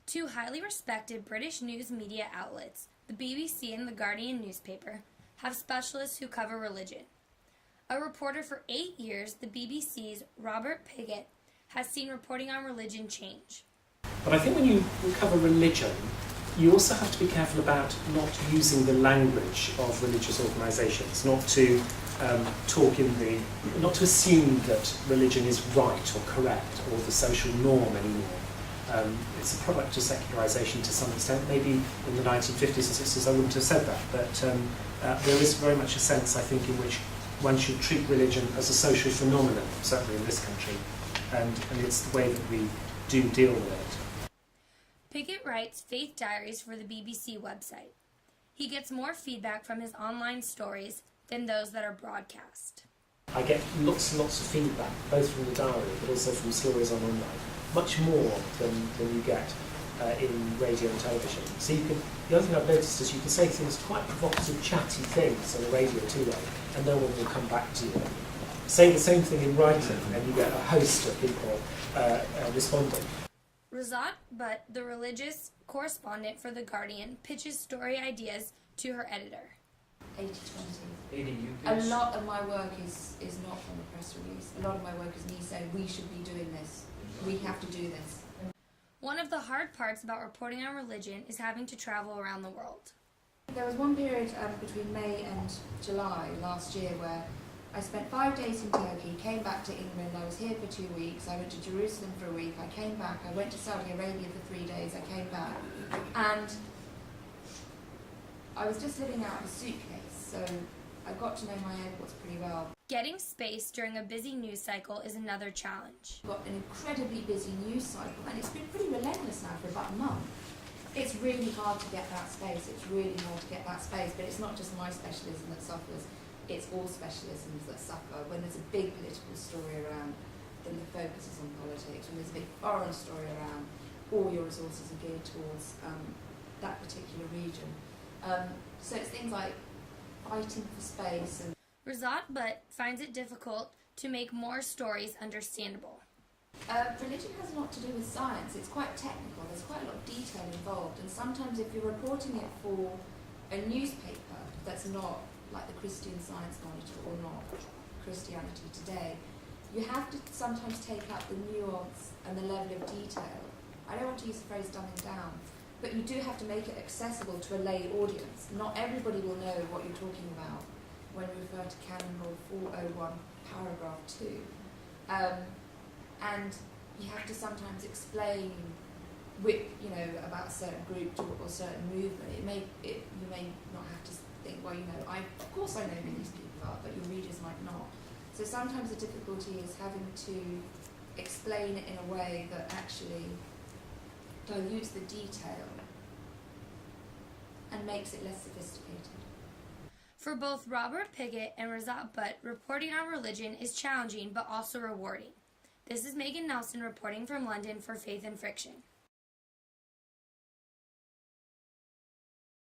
Two highly respected British news media outlets, the BBC and the Guardian newspaper, have specialists who cover religion. A reporter for 8 years, the BBC's Robert Piggott, has seen reporting on religion change. But I think when you cover religion, you also have to be careful about not using the language of religious organisations, not to not to assume that religion is right or correct or the social norm anymore. It's a product of secularisation to some extent. Maybe in the 1950s and 60s I wouldn't have said that, but there is very much a sense, I think, in which one should treat religion as a social phenomenon, certainly in this country, and it's the way that we do deal with it. Piggott writes faith diaries for the BBC website. He gets more feedback from his online stories than those that are broadcast. I get lots and lots of feedback, both from the diary but also from stories on online, much more than you get in radio and television. So the other thing I've noticed is you can say things, quite provocative, chatty things on the radio too, and no one will come back to you. Say the same thing in writing and you get a host of people responding. Razat Butt, the religious correspondent for The Guardian, pitches story ideas to her editor. 80-20. A lot of my work is not from the press release. A lot of my work is me saying, we should be doing this. We have to do this. One of the hard parts about reporting on religion is having to travel around the world. There was one period between May and July last year where I spent 5 days in Turkey, came back to England, I was here for 2 weeks, I went to Jerusalem for a week, I came back, I went to Saudi Arabia for 3 days, I came back, and I was just living out of a suitcase, so I got to know my airports pretty well. Getting space during a busy news cycle is another challenge. We've got an incredibly busy news cycle, and it's been pretty relentless now for about a month. It's really hard to get that space, but it's not just my specialism that suffers. It's all specialisms that suffer. When there's a big political story around, then the focus is on politics. When there's a big foreign story around, all your resources are geared towards that particular region. So it's things like fighting for space. And Razat Butt finds it difficult to make more stories understandable. Religion has a lot to do with science. It's quite technical. There's quite a lot of detail involved. And sometimes if you're reporting it for a newspaper that's not like the Christian Science Monitor or not Christianity Today, you have to sometimes take up the nuance and the level of detail. I don't want to use the phrase dumbing down, but you do have to make it accessible to a lay audience. Not everybody will know what you're talking about when you refer to Canon Law 401, paragraph 2. And you have to sometimes explain about a certain group or a certain movement. You may not have to think, well, of course I know who these people are, but your readers might not. So sometimes the difficulty is having to explain it in a way that actually dilutes the detail and makes it less sophisticated. For both Robert Piggott and Razat Butt, reporting on religion is challenging but also rewarding. This is Megan Nelson reporting from London for Faith and Friction.